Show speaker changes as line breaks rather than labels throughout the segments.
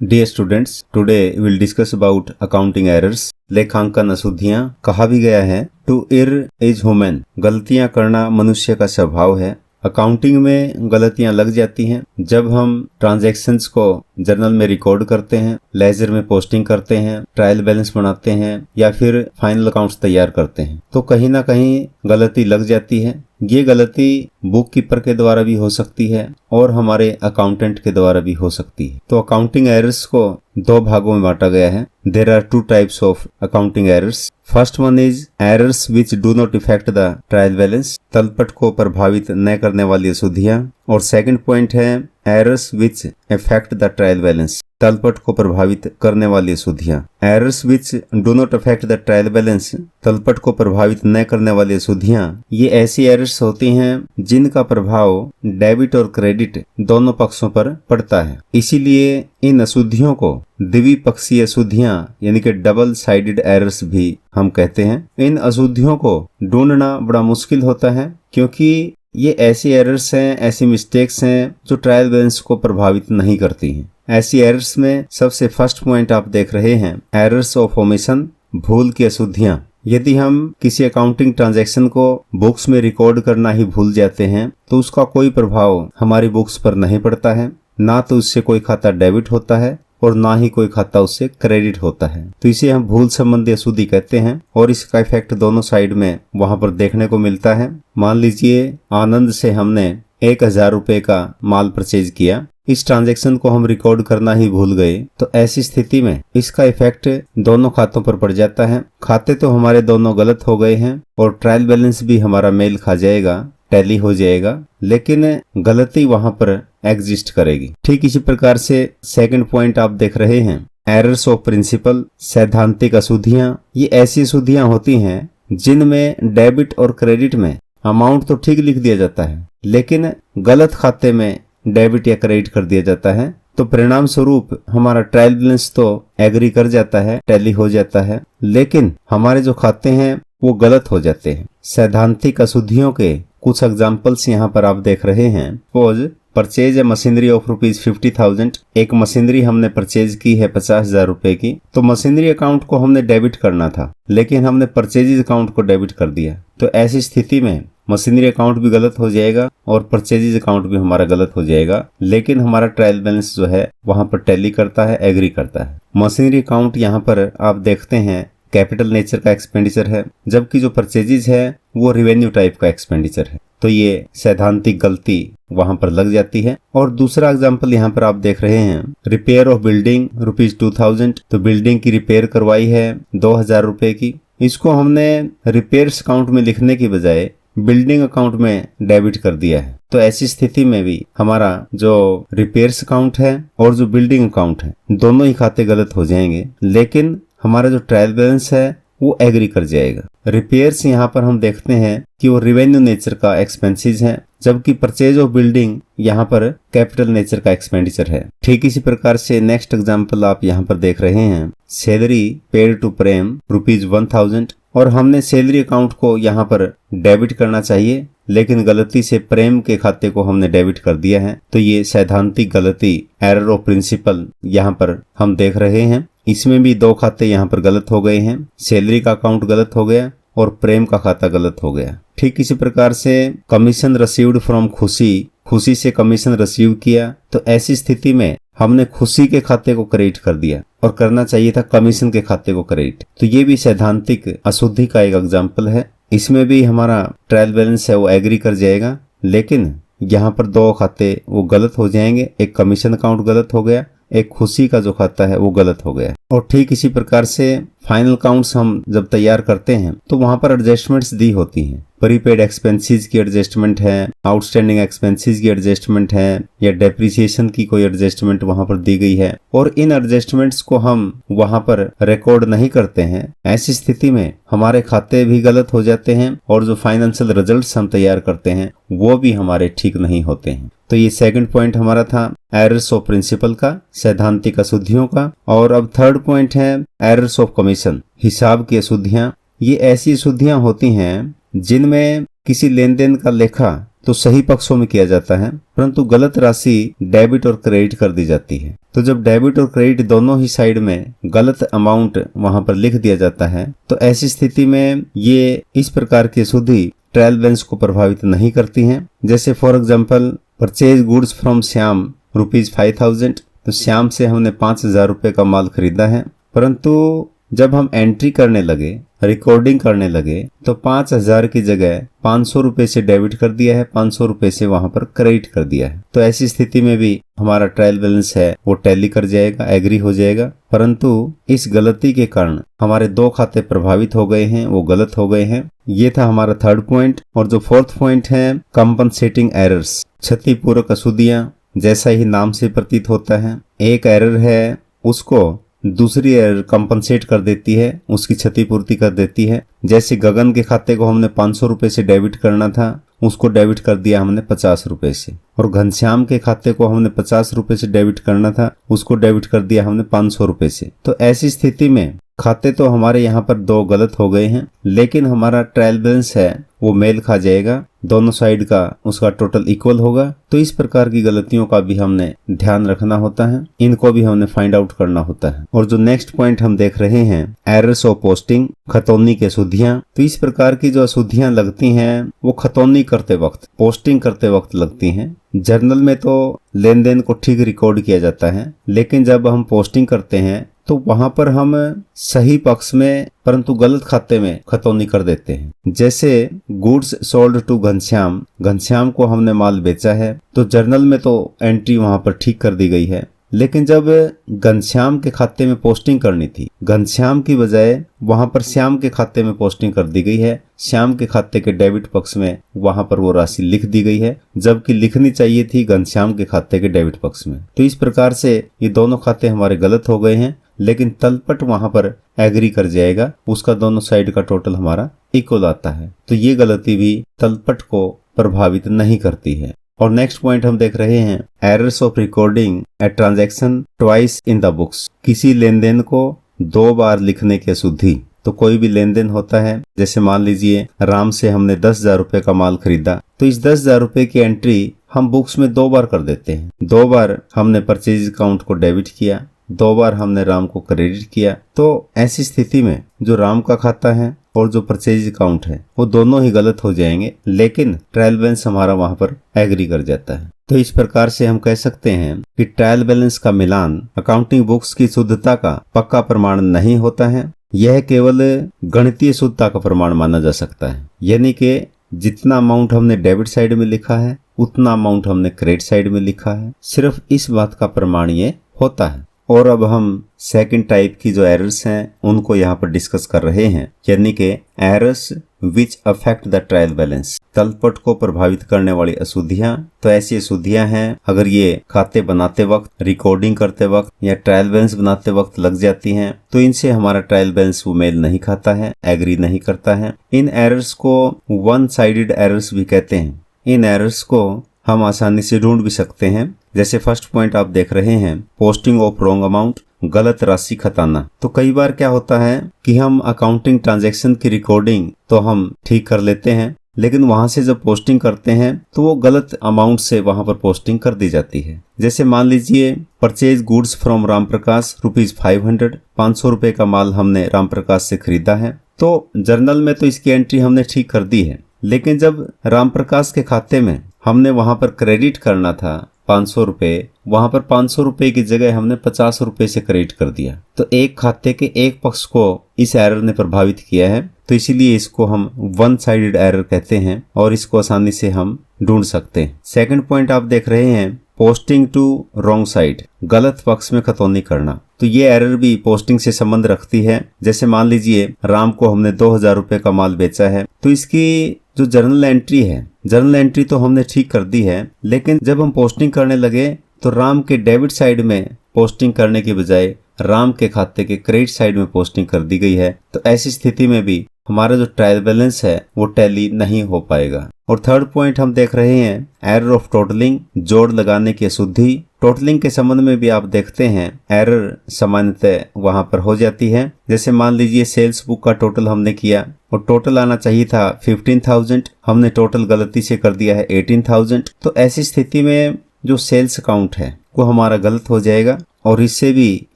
Dear students, today will discuss about accounting errors. लेखांकन अशुद्धियां। कहा भी गया है टू इर इज ह्यूमन, गलतियां करना मनुष्य का स्वभाव है। अकाउंटिंग में गलतियां लग जाती हैं जब हम ट्रांजैक्शंस को जर्नल में रिकॉर्ड करते हैं, लेजर में पोस्टिंग करते हैं, ट्रायल बैलेंस बनाते हैं या फिर फाइनल अकाउंट्स तैयार करते हैं, तो कहीं ना कहीं गलती लग जाती है। ये गलती बुक कीपर के द्वारा भी हो सकती है और हमारे अकाउंटेंट के द्वारा भी हो सकती है। तो अकाउंटिंग एरर्स को दो भागों में बांटा गया है। There are two types of accounting errors. First one is errors which do not effect the trial balance, तलपट को प्रभावित न करने वाली अशुद्धियां। और सेकंड पॉइंट है errors which effect the trial balance, तलपट को प्रभावित करने वाली अशुद्धियां। Errors which do not affect the trial balance, तलपट को प्रभावित न करने वाली अशुद्धियां, ये ऐसी एरर्स होती हैं जिनका प्रभाव डेबिट और क्रेडिट दोनों पक्षों पर पड़ता है। इसीलिए इन अशुद्धियों को द्विपक्षीय अशुद्धियां यानी कि डबल साइडेड एरर्स भी हम कहते हैं। इन अशुद्धियों को ढूंढना बड़ा मुश्किल होता है क्योंकि ये ऐसी एरर्स हैं, ऐसी मिस्टेक्स हैं जो ट्रायल बैलेंस को प्रभावित नहीं करती हैं। ऐसी एरर्स में सबसे फर्स्ट पॉइंट आप देख रहे हैं एरर्स ऑफ ओमिशन, भूल की अशुद्धियां। यदि हम किसी अकाउंटिंग ट्रांजैक्शन को बुक्स में रिकॉर्ड करना ही भूल जाते हैं तो उसका कोई प्रभाव हमारी बुक्स पर नहीं पड़ता है। ना तो उससे कोई खाता डेबिट होता है और ना ही कोई खाता उससे क्रेडिट होता है। तो इसे हम भूल संबंधी अशुद्धि कहते हैं और इसका इफेक्ट दोनों साइड में वहां पर देखने को मिलता है। मान लीजिए आनंद से हमने 1000 रुपए का माल परचेज किया, इस ट्रांजैक्शन को हम रिकॉर्ड करना ही भूल गए, तो ऐसी स्थिति में इसका इफेक्ट दोनों खातों पर पड़ जाता है। खाते तो हमारे दोनों गलत हो गए हैं और ट्रायल बैलेंस भी हमारा मेल खा जाएगा, टैली हो जाएगा, लेकिन गलती वहां पर एग्जिस्ट करेगी। ठीक इसी प्रकार से सेकंड पॉइंट आप देख रहे हैं एरर्स ऑफ प्रिंसिपल, सैद्धांतिक अशुद्धियां। ये ऐसी अशुद्धियां होती हैं जिनमें डेबिट और क्रेडिट में अमाउंट तो ठीक लिख दिया जाता है लेकिन गलत खाते में डेबिट या क्रेडिट कर दिया जाता है, तो परिणाम स्वरूप हमारा ट्रायल बैलेंस तो एग्री कर जाता है, टैली हो जाता है, लेकिन हमारे जो खाते हैं वो गलत हो जाते हैं। सैद्धांतिक अशुद्धियों के कुछ एग्जाम्पल्स यहाँ पर आप देख रहे हैं। Suppose purchase a machinery of ₹50,000, एक मशीनरी हमने परचेज की है 50,000 रुपए की, तो मशीनरी अकाउंट को हमने डेबिट करना था लेकिन हमने परचेजेज अकाउंट को डेबिट कर दिया। तो ऐसी स्थिति में मशीनरी अकाउंट भी गलत हो जाएगा और परचेजेज अकाउंट भी हमारा गलत हो जाएगा, लेकिन हमारा ट्रायल बैलेंस जो है वहां पर टैली करता है, एग्री करता है। मशीनरी अकाउंट यहाँ पर आप देखते हैं कैपिटल नेचर का एक्सपेंडिचर है, जबकि जो परचेजेज है वो रेवेन्यू टाइप का एक्सपेंडिचर है। तो ये सैद्धांतिक गलती वहां पर लग जाती है। और दूसरा एग्जांपल यहाँ पर आप देख रहे हैं रिपेयर ऑफ बिल्डिंग ₹2,000, तो बिल्डिंग की रिपेयर करवाई है 2,000 रुपए की, इसको हमने रिपेयर्स अकाउंट में लिखने की बजाय बिल्डिंग अकाउंट में डेबिट कर दिया है। तो ऐसी स्थिति में भी हमारा जो रिपेयर्स अकाउंट है और जो बिल्डिंग अकाउंट है दोनों ही खाते गलत हो जाएंगे, लेकिन हमारा जो ट्रायल बैलेंस है वो एग्री कर जाएगा। रिपेयर्स यहाँ पर हम देखते हैं कि वो रेवेन्यू नेचर का एक्सपेंसेस है, जबकि परचेज ऑफ बिल्डिंग यहाँ पर कैपिटल नेचर का एक्सपेंडिचर है। ठीक इसी प्रकार से नेक्स्ट एग्जांपल आप यहाँ पर देख रहे हैं सैलरी पेड टू प्रेम ₹1,000, और हमने सैलरी अकाउंट को यहाँ पर डेबिट करना चाहिए लेकिन गलती से प्रेम के खाते को हमने डेबिट कर दिया है। तो ये सैद्धांतिक गलती, एरर ऑफ प्रिंसिपल यहाँ पर हम देख रहे हैं। इसमें भी दो खाते यहाँ पर गलत हो गए हैं, सैलरी का अकाउंट गलत हो गया और प्रेम का खाता गलत हो गया। ठीक इसी प्रकार से कमीशन रिसीव्ड फ्रॉम खुशी, खुशी से कमीशन रिसीव किया, तो ऐसी स्थिति में हमने खुशी के खाते को क्रेडिट कर दिया और करना चाहिए था कमीशन के खाते को क्रेडिट। तो ये भी सैद्धांतिक अशुद्धि का एक एग्जाम्पल है। इसमें भी हमारा ट्रायल बैलेंस है वो एग्री कर जाएगा, लेकिन यहाँ पर दो खाते वो गलत हो जाएंगे, एक कमीशन अकाउंट गलत हो गया, एक खुशी का जो खाता है वो गलत हो गया। और ठीक इसी प्रकार से फाइनल अकाउंट्स हम जब तैयार करते हैं तो वहां पर एडजस्टमेंट्स दी होती हैं। प्रीपेड एक्सपेंसेस की एडजस्टमेंट है, आउटस्टैंडिंग एक्सपेंसेस की एडजस्टमेंट है, या डेप्रिसिएशन की कोई एडजस्टमेंट वहां पर दी गई है, और इन एडजस्टमेंट्स को हम वहां पर रिकॉर्ड नहीं करते हैं। ऐसी स्थिति में हमारे खाते भी गलत हो जाते हैं और जो फाइनेंशियल रिजल्ट्स हम तैयार करते हैं वो भी हमारे ठीक नहीं होते हैं। तो ये सेकंड पॉइंट हमारा था एरर्स ऑफ प्रिंसिपल का, सैद्धांतिक अशुद्धियों का। और अब थर्ड पॉइंट है एरर्स ऑफ कमीशन, हिसाब की अशुद्धियां। ये ऐसी अशुद्धियां होती हैं जिनमें किसी लेन देन का लेखा तो सही पक्षों में किया जाता है, परंतु गलत राशि डेबिट और क्रेडिट कर दी जाती है। तो जब डेबिट और क्रेडिट दोनों ही साइड में गलत अमाउंट वहां पर लिख दिया जाता है, तो ऐसी स्थिति में ये इस प्रकार की अशुद्धि ट्रायल बैलेंस को प्रभावित नहीं करती हैं। जैसे for example purchase goods from Shyam ₹5000, तो श्याम से हमने 5000 रुपए का माल खरीदा है, परंतु जब हम एंट्री करने लगे, रिकॉर्डिंग करने लगे, तो 5000 की जगह 500 रुपए से डेबिट कर दिया है, 500 रुपए से वहां पर क्रेडिट कर दिया है। तो ऐसी स्थिति में भी हमारा ट्रायल बैलेंस है वो टैली कर जाएगा, एग्री हो जाएगा, परंतु इस गलती के कारण हमारे 2 खाते प्रभावित हो गए हैं, वो गलत हो गए हैं। ये था हमारा थर्ड पॉइंट। और जो फोर्थ पॉइंट है कंपनसेटिंग एरर्स, क्षतिपूरक अशुद्धियां। जैसा ही नाम से प्रतीत होता है, एक एरर है उसको दूसरी एरर कंपनसेट कर देती है, उसकी क्षतिपूर्ति कर देती है। जैसे गगन के खाते को हमने 500 रुपए से डेबिट करना था, उसको डेबिट कर दिया हमने 50 रुपए से, और घनश्याम के खाते को हमने 50 रुपए से डेबिट करना था, उसको डेबिट कर दिया हमने 500 रुपए से। तो ऐसी स्थिति में खाते तो हमारे यहाँ पर 2 गलत हो गए हैं, लेकिन हमारा ट्रायल बैलेंस है वो मेल खा जाएगा, दोनों साइड का उसका टोटल इक्वल होगा। तो इस प्रकार की गलतियों का भी हमने ध्यान रखना होता है, इनको भी हमने फाइंड आउट करना होता है। और जो नेक्स्ट पॉइंट हम देख रहे हैं, एरर्स ऑफ पोस्टिंग, खतौनी की अशुद्धियां। तो इस प्रकार की जो अशुद्धियां लगती हैं वो खतौनी करते वक्त, पोस्टिंग करते वक्त लगती हैं। जर्नल में तो लेन देन को ठीक रिकॉर्ड किया जाता है, लेकिन जब हम पोस्टिंग करते हैं तो वहां पर हम सही पक्ष में परंतु गलत खाते में खतौनी कर देते हैं। जैसे goods sold to Ghanshyam, Ghanshyam को हमने माल बेचा है, तो जर्नल में तो एंट्री वहां पर ठीक कर दी गई है, लेकिन जब घनश्याम के खाते में पोस्टिंग करनी थी, घनश्याम की बजाय वहां पर श्याम के खाते में पोस्टिंग कर दी गई है। श्याम के खाते के डेबिट पक्ष में वहां पर वो राशि लिख दी गई है, जबकि लिखनी चाहिए थी घनश्याम के खाते के डेबिट पक्ष में। तो इस प्रकार से ये दोनों खाते हमारे गलत हो गए हैं, लेकिन तलपट वहां पर एग्री कर जाएगा, उसका दोनों साइड का टोटल हमारा इक्वल आता है। तो ये गलती भी तलपट को प्रभावित नहीं करती है। और नेक्स्ट पॉइंट हम देख रहे हैं, errors of recording a transaction twice in the books. किसी लेन देन को 2 बार लिखने की अशुद्धि। तो कोई भी लेन देन होता है, जैसे मान लीजिए राम से हमने 10,000 रुपए का माल खरीदा, तो इस 10,000 रुपए की एंट्री हम बुक्स में 2 बार कर देते हैं। 2 बार हमने परचेज अकाउंट को डेबिट किया, 2 बार हमने राम को क्रेडिट किया। तो ऐसी स्थिति में जो राम का खाता है और जो परचेज अकाउंट है वो दोनों ही गलत हो जाएंगे, लेकिन ट्रायल बैलेंस हमारा वहां पर एग्री कर जाता है। तो इस प्रकार से हम कह सकते हैं कि ट्रायल बैलेंस का मिलान अकाउंटिंग बुक्स की शुद्धता का पक्का प्रमाण नहीं होता है, यह केवल गणितीय शुद्धता का प्रमाण माना जा सकता है। यानी कि जितना अमाउंट हमने डेबिट साइड में लिखा है उतना अमाउंट हमने क्रेडिट साइड में लिखा है, सिर्फ इस बात का प्रमाण ये होता है। और अब हम सेकंड टाइप की जो एरर्स हैं उनको यहाँ पर डिस्कस कर रहे हैं, यानी कि errors which affect the trial balance, तलपट को प्रभावित करने वाली अशुद्धियां। तो ऐसी अशुद्धियां हैं, अगर ये खाते बनाते वक्त, रिकॉर्डिंग करते वक्त या ट्रायल बैलेंस बनाते वक्त लग जाती हैं, तो इनसे हमारा ट्रायल बैलेंस वो मेल नहीं खाता है, एग्री नहीं करता है। इन एरर्स को वन साइडेड एरर्स भी कहते हैं। इन एरर्स को हम आसानी से ढूंढ भी सकते हैं। जैसे फर्स्ट पॉइंट आप देख रहे हैं, पोस्टिंग ऑफ रॉन्ग अमाउंट, गलत राशि खताना। तो कई बार क्या होता है कि हम अकाउंटिंग ट्रांजैक्शन की रिकॉर्डिंग तो हम ठीक कर लेते हैं, लेकिन वहां से जब पोस्टिंग करते हैं तो वो गलत अमाउंट से वहां पर पोस्टिंग कर दी जाती है। जैसे मान लीजिए purchase goods from Ram Prakash ₹500, 500 रुपए का माल हमने राम प्रकाश से खरीदा है। तो जर्नल में तो इसकी एंट्री हमने ठीक कर दी है, लेकिन जब राम प्रकाश के खाते में हमने वहां पर क्रेडिट करना था 500 रुपए, वहां पर 500 रुपए की जगह हमने 50 रुपए से क्रेडिट कर दिया। तो एक खाते के एक पक्ष को इस एरर ने प्रभावित किया है, तो इसीलिए इसको हम वन साइडेड एरर कहते हैं और इसको आसानी से हम ढूंढ सकते हैं। सेकंड पॉइंट आप देख रहे हैं, पोस्टिंग टू रॉन्ग साइड, गलत पक्ष में खतौनी करना। तो ये एरर भी पोस्टिंग से संबंध रखती है। जैसे मान लीजिए राम को हमने 2000 रुपए का माल बेचा है, तो इसकी जो जर्नल एंट्री है, जर्नल एंट्री तो हमने ठीक कर दी है, लेकिन जब हम पोस्टिंग करने लगे तो राम के डेबिट साइड में पोस्टिंग करने की बजाय राम के खाते के क्रेडिट साइड में पोस्टिंग कर दी गई है। तो ऐसी स्थिति में भी हमारा जो ट्रायल बैलेंस है वो टैली नहीं हो पाएगा। और थर्ड पॉइंट हम देख रहे हैं, एरर ऑफ टोटलिंग, जोड़ लगाने की अशुद्धि। टोटलिंग के संबंध में भी आप देखते हैं एरर सामान्यतः वहां पर हो जाती है। जैसे मान लीजिए सेल्स बुक का टोटल हमने किया और टोटल आना चाहिए था 15,000, हमने टोटल गलती से कर दिया है 18,000। तो ऐसी स्थिति में जो सेल्स अकाउंट है वो हमारा गलत हो जाएगा और इससे भी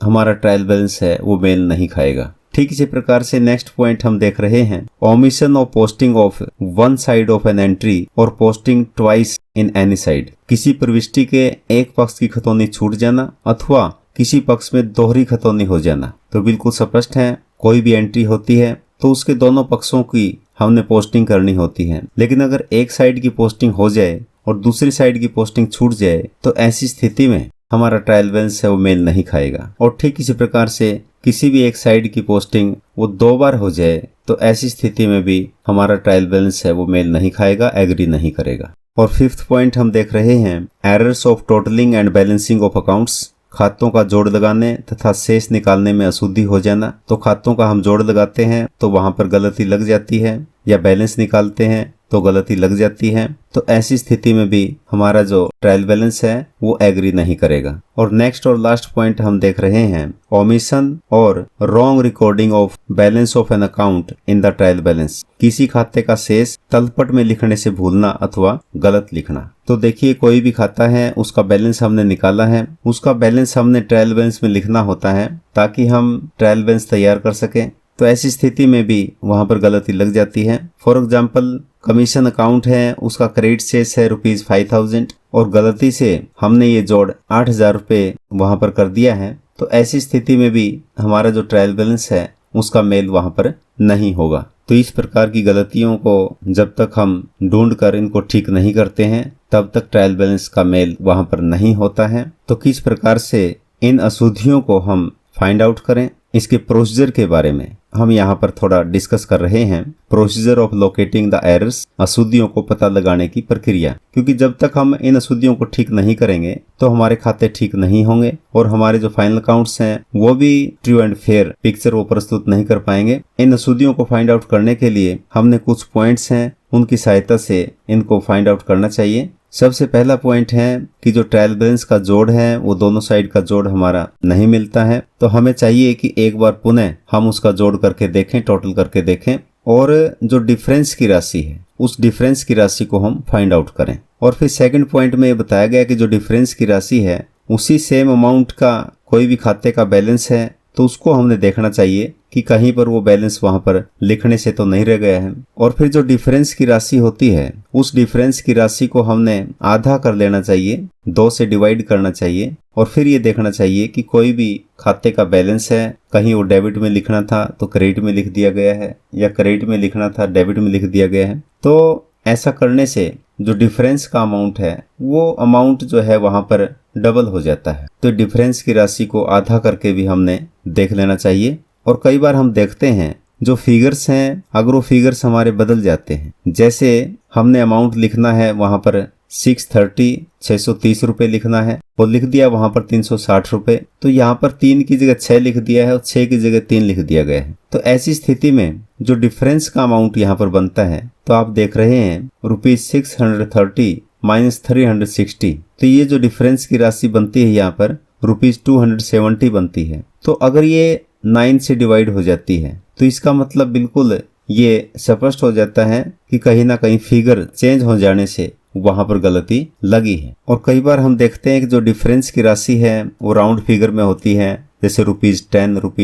हमारा ट्रायल बैलेंस है वो मेल नहीं खाएगा। ठीक इसी प्रकार से नेक्स्ट पॉइंट हम देख रहे हैं omission of posting of one side of an entry और posting twice in any side. किसी प्रविष्टि के एक पक्ष की खतौनी छूट जाना अथवा किसी पक्ष में दोहरी खतौनी हो जाना। तो बिल्कुल स्पष्ट है, कोई भी एंट्री होती है तो उसके दोनों पक्षों की हमने पोस्टिंग करनी होती है, लेकिन अगर एक साइड की पोस्टिंग हो जाए और दूसरी साइड की पोस्टिंग छूट जाए तो ऐसी स्थिति में हमारा ट्रायल बैलेंस है वो मेल नहीं खाएगा। और ठीक इसी प्रकार से किसी भी एक साइड की पोस्टिंग वो 2 बार हो जाए तो ऐसी स्थिति में भी हमारा ट्रायल बैलेंस है वो मेल नहीं खाएगा, एग्री नहीं करेगा। और 5th पॉइंट हम देख रहे हैं errors of totalling and balancing of accounts. खातों का जोड़ लगाने तथा शेष निकालने में अशुद्धि हो जाना। तो खातों का हम जोड़ लगाते हैं तो वहां पर गलती लग जाती है, या बैलेंस निकालते हैं तो गलती लग जाती है। तो ऐसी स्थिति में भी हमारा जो ट्रायल बैलेंस है वो एग्री नहीं करेगा। और नेक्स्ट और लास्ट पॉइंट हम देख रहे हैं ओमिशन और wrong recording of balance of an account in the trial balance. किसी खाते का शेष तलपट में लिखने से भूलना अथवा गलत लिखना। तो देखिए, कोई भी खाता है उसका बैलेंस हमने निकाला है, उसका बैलेंस हमने ट्रायल बैलेंस में लिखना होता है ताकि हम ट्रायल बैलेंस तैयार कर सकें। तो ऐसी स्थिति में भी वहां पर गलती लग जाती है। फॉर एग्जाम्पल, कमीशन अकाउंट है, उसका क्रेडिट शेष है ₹5,000 और गलती से हमने ये जोड़ 8,000 रुपये वहां पर कर दिया है। तो ऐसी स्थिति में भी हमारा जो ट्रायल बैलेंस है उसका मेल वहां पर नहीं होगा। तो इस प्रकार की गलतियों को जब तक हम ढूंढ कर इनको ठीक नहीं करते हैं तब तक ट्रायल बैलेंस का मेल वहां पर नहीं होता है। तो किस प्रकार से इन अशुद्धियों को हम फाइंड आउट करें, इसके प्रोसीजर के बारे में हम यहाँ पर थोड़ा डिस्कस कर रहे हैं। Procedure of locating the errors, अशुद्धियों को पता लगाने की प्रक्रिया। क्योंकि जब तक हम इन अशुद्धियों को ठीक नहीं करेंगे तो हमारे खाते ठीक नहीं होंगे और हमारे जो फाइनल अकाउंट्स हैं वो भी ट्रू एंड फेयर पिक्चर वो प्रस्तुत नहीं कर पाएंगे। इन अशुद्धियों को फाइंड आउट करने के लिए हमने कुछ पॉइंट्स हैं उनकी सहायता से इनको फाइंड आउट करना चाहिए। सबसे पहला पॉइंट है कि जो ट्रायल बैलेंस का जोड़ है वो दोनों साइड का जोड़ हमारा नहीं मिलता है। तो हमें चाहिए कि एक बार पुनः हम उसका जोड़ करके देखें, टोटल करके देखें और जो डिफरेंस की राशि है उस डिफरेंस की राशि को हम फाइंड आउट करें। और फिर सेकंड पॉइंट में ये बताया गया कि जो डिफरेंस की राशि है उसी सेम अमाउंट का कोई भी खाते का बैलेंस है तो उसको हमने देखना चाहिए कि कहीं पर वो बैलेंस वहां पर लिखने से तो नहीं रह गया है। और फिर जो डिफरेंस की राशि होती है उस डिफरेंस की राशि को हमने आधा कर लेना चाहिए, 2 से डिवाइड करना चाहिए और फिर ये देखना चाहिए कि कोई भी खाते का बैलेंस है, कहीं वो डेबिट में लिखना था तो क्रेडिट में लिख दिया गया है या क्रेडिट में लिखना था डेबिट में लिख दिया गया है। तो ऐसा करने से जो डिफरेंस का अमाउंट है वो अमाउंट जो है वहां पर डबल हो जाता है। तो डिफरेंस की राशि को आधा करके भी हमने देख लेना चाहिए। और कई बार हम देखते हैं जो फिगर्स हैं अगर वो फिगर्स हमारे बदल जाते हैं, जैसे हमने अमाउंट लिखना है वहां पर 630 रुपए लिखना है और लिख दिया वहां पर 360 रुपए, तो यहाँ पर 3 की जगह 6 लिख दिया है और 6 की जगह 3 लिख दिया गया है। तो ऐसी स्थिति में जो डिफरेंस का अमाउंट यहाँ पर बनता है तो आप देख रहे हैं ₹630 माइनस 360। तो ये जो डिफरेंस की राशि बनती है यहाँ पर ₹270 बनती है। तो अगर ये 9 से डिवाइड हो जाती है तो इसका मतलब बिल्कुल ये स्पष्ट हो जाता है कि कहीं ना कहीं फिगर चेंज हो जाने से वहां पर गलती लगी है। और कई बार हम देखते हैं कि जो डिफरेंस की राशि है वो राउंड फिगर में होती है, जैसे ₹10,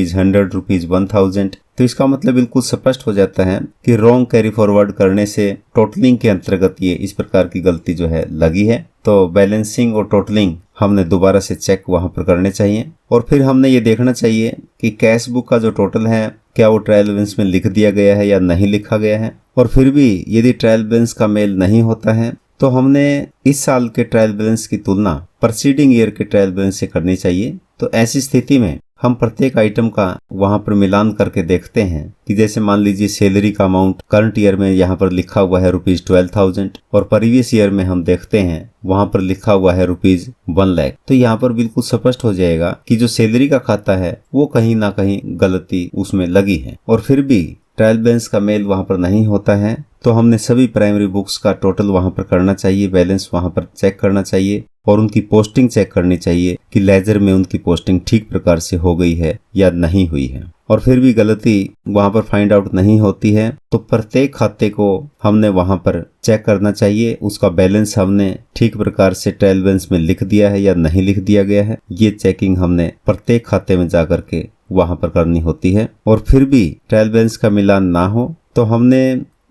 ₹100, ₹1000। तो इसका मतलब बिल्कुल स्पष्ट हो जाता है कि रॉन्ग कैरी फॉरवर्ड करने से टोटलिंग के अंतर्गत ये इस प्रकार की गलती जो है लगी है। तो बैलेंसिंग और टोटलिंग हमने दोबारा से चेक वहां पर करने चाहिए। और फिर हमने ये देखना चाहिए कि कैश बुक का जो टोटल है क्या वो ट्रायल बैलेंस में लिख दिया गया है या नहीं लिखा गया है। और फिर भी यदि ट्रायल बैलेंस का मेल नहीं होता है तो हमने इस साल के ट्रायल बैलेंस की तुलना प्रीसीडिंग ईयर के ट्रायल बैलेंस से करनी चाहिए। तो ऐसी स्थिति में हम प्रत्येक आइटम का वहां पर मिलान करके देखते हैं कि जैसे मान लीजिए सैलरी का अमाउंट करंट ईयर में यहाँ पर लिखा हुआ है ₹12,000 और प्रीवियस ईयर में हम देखते हैं वहां पर लिखा हुआ है ₹1 लाख। तो यहाँ पर बिल्कुल स्पष्ट हो जाएगा कि जो सैलरी का खाता है वो कहीं ना कहीं गलती उसमें लगी है। और फिर भी ट्रायल बैलेंस का मेल वहां पर नहीं होता है तो हमने सभी प्राइमरी बुक्स का टोटल वहां पर करना चाहिए, बैलेंस वहां पर चेक करना चाहिए और उनकी पोस्टिंग चेक करनी चाहिए कि लेजर में उनकी पोस्टिंग ठीक प्रकार से हो गई है या नहीं हुई है। और फिर भी गलती वहां पर फाइंड आउट नहीं होती है तो प्रत्येक खाते को हमने वहां पर चेक करना चाहिए, उसका बैलेंस हमने ठीक प्रकार से ट्रायल बैलेंस में लिख दिया है या नहीं लिख दिया गया है। ये चेकिंग हमने प्रत्येक खाते में जा करके वहां पर करनी होती है। और फिर भी ट्रायल बैलेंस का मिलान ना हो तो हमने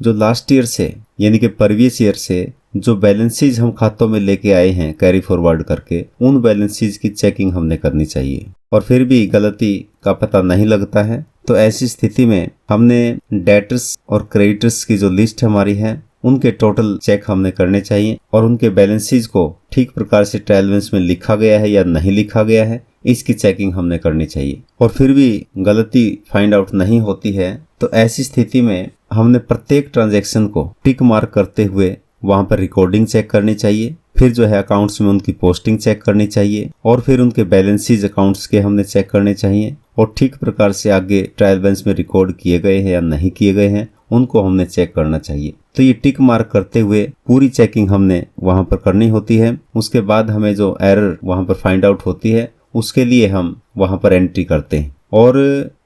जो लास्ट ईयर से यानी कि प्रीवियस ईयर से जो बैलेंसेज हम खातों में लेके आए हैं कैरी फॉरवर्ड करके, उन बैलेंसेज की चेकिंग हमने करनी चाहिए। और फिर भी गलती का पता नहीं लगता है तो ऐसी स्थिति में हमने डेटर्स और क्रेडिटर्स की जो लिस्ट हमारी है उनके टोटल चेक हमने करने चाहिए और उनके बैलेंसेज को ठीक प्रकार से ट्रायल बैलेंस में लिखा गया है या नहीं लिखा गया है, इसकी चेकिंग हमने करनी चाहिए। और फिर भी गलती फाइंड आउट नहीं होती है तो ऐसी स्थिति में हमने प्रत्येक ट्रांजैक्शन को टिक मार्क करते हुए वहां पर रिकॉर्डिंग चेक करनी चाहिए, फिर जो है अकाउंट्स में उनकी पोस्टिंग चेक करनी चाहिए और फिर उनके बैलेंसेज अकाउंट्स के हमने चेक करने चाहिए और ठीक प्रकार से आगे ट्रायल बैलेंस में रिकॉर्ड किए गए हैं या नहीं किए गए हैं उनको हमने चेक करना चाहिए। तो ये टिक मार्क करते हुए पूरी चेकिंग हमने वहां पर करनी होती है। उसके बाद हमें जो एरर वहां पर फाइंड आउट होती है उसके लिए हम वहां पर एंट्री करते हैं। और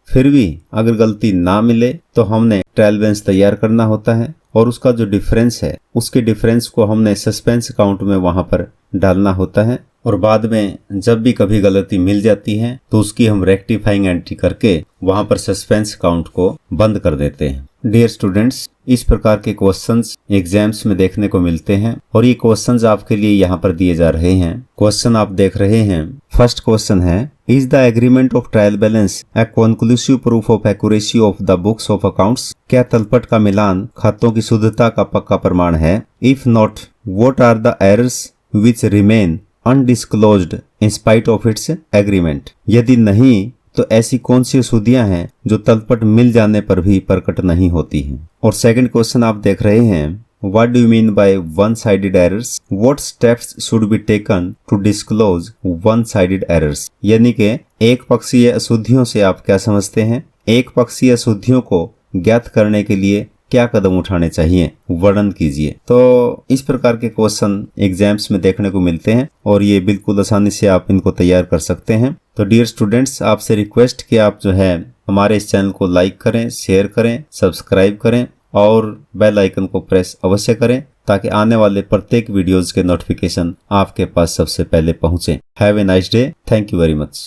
फिर भी अगर गलती ना मिले तो हमने ट्रायल बैलेंस तैयार करना होता है और उसका जो डिफरेंस है उसके डिफरेंस को हमने सस्पेंस अकाउंट में वहां पर डालना होता है। और बाद में जब भी कभी गलती मिल जाती है तो उसकी हम रेक्टिफाइंग एंट्री करके वहां पर सस्पेंस अकाउंट को बंद कर देते हैं। डियर स्टूडेंट्स, इस प्रकार के क्वेश्चंस एग्जाम्स में देखने को मिलते हैं और ये क्वेश्चंस आपके लिए यहाँ पर दिए जा रहे हैं। क्वेश्चन आप देख रहे हैं। फर्स्ट क्वेश्चन है, is the agreement of trial balance A conclusive proof of accuracy of the books of accounts? क्या तलपट का मिलान खातों की शुद्धता का पक्का प्रमाण है? If not, what are the errors which remain undisclosed in spite of its agreement? यदि नहीं तो ऐसी कौन सी अशुद्धियां हैं जो तलपट मिल जाने पर भी प्रकट नहीं होती हैं? और सेकंड क्वेश्चन आप देख रहे हैं, what do you mean by one sided errors? What steps should be taken to disclose one sided errors? यानी कि एक पक्षीय अशुद्धियों से आप क्या समझते हैं? एक पक्षीय अशुद्धियों को ज्ञात करने के लिए क्या कदम उठाने चाहिए, वर्णन कीजिए। तो इस प्रकार के क्वेश्चन एग्जाम्स में देखने को मिलते हैं और ये बिल्कुल आसानी से आप इनको तैयार कर सकते हैं। तो डियर स्टूडेंट्स, आपसे रिक्वेस्ट कि आप जो है हमारे इस चैनल को लाइक करें, शेयर करें, सब्सक्राइब करें और बेल आइकन को प्रेस अवश्य करें ताकि आने वाले प्रत्येक वीडियोज के नोटिफिकेशन आपके पास सबसे पहले पहुंचे। Have a nice day. Thank you very much.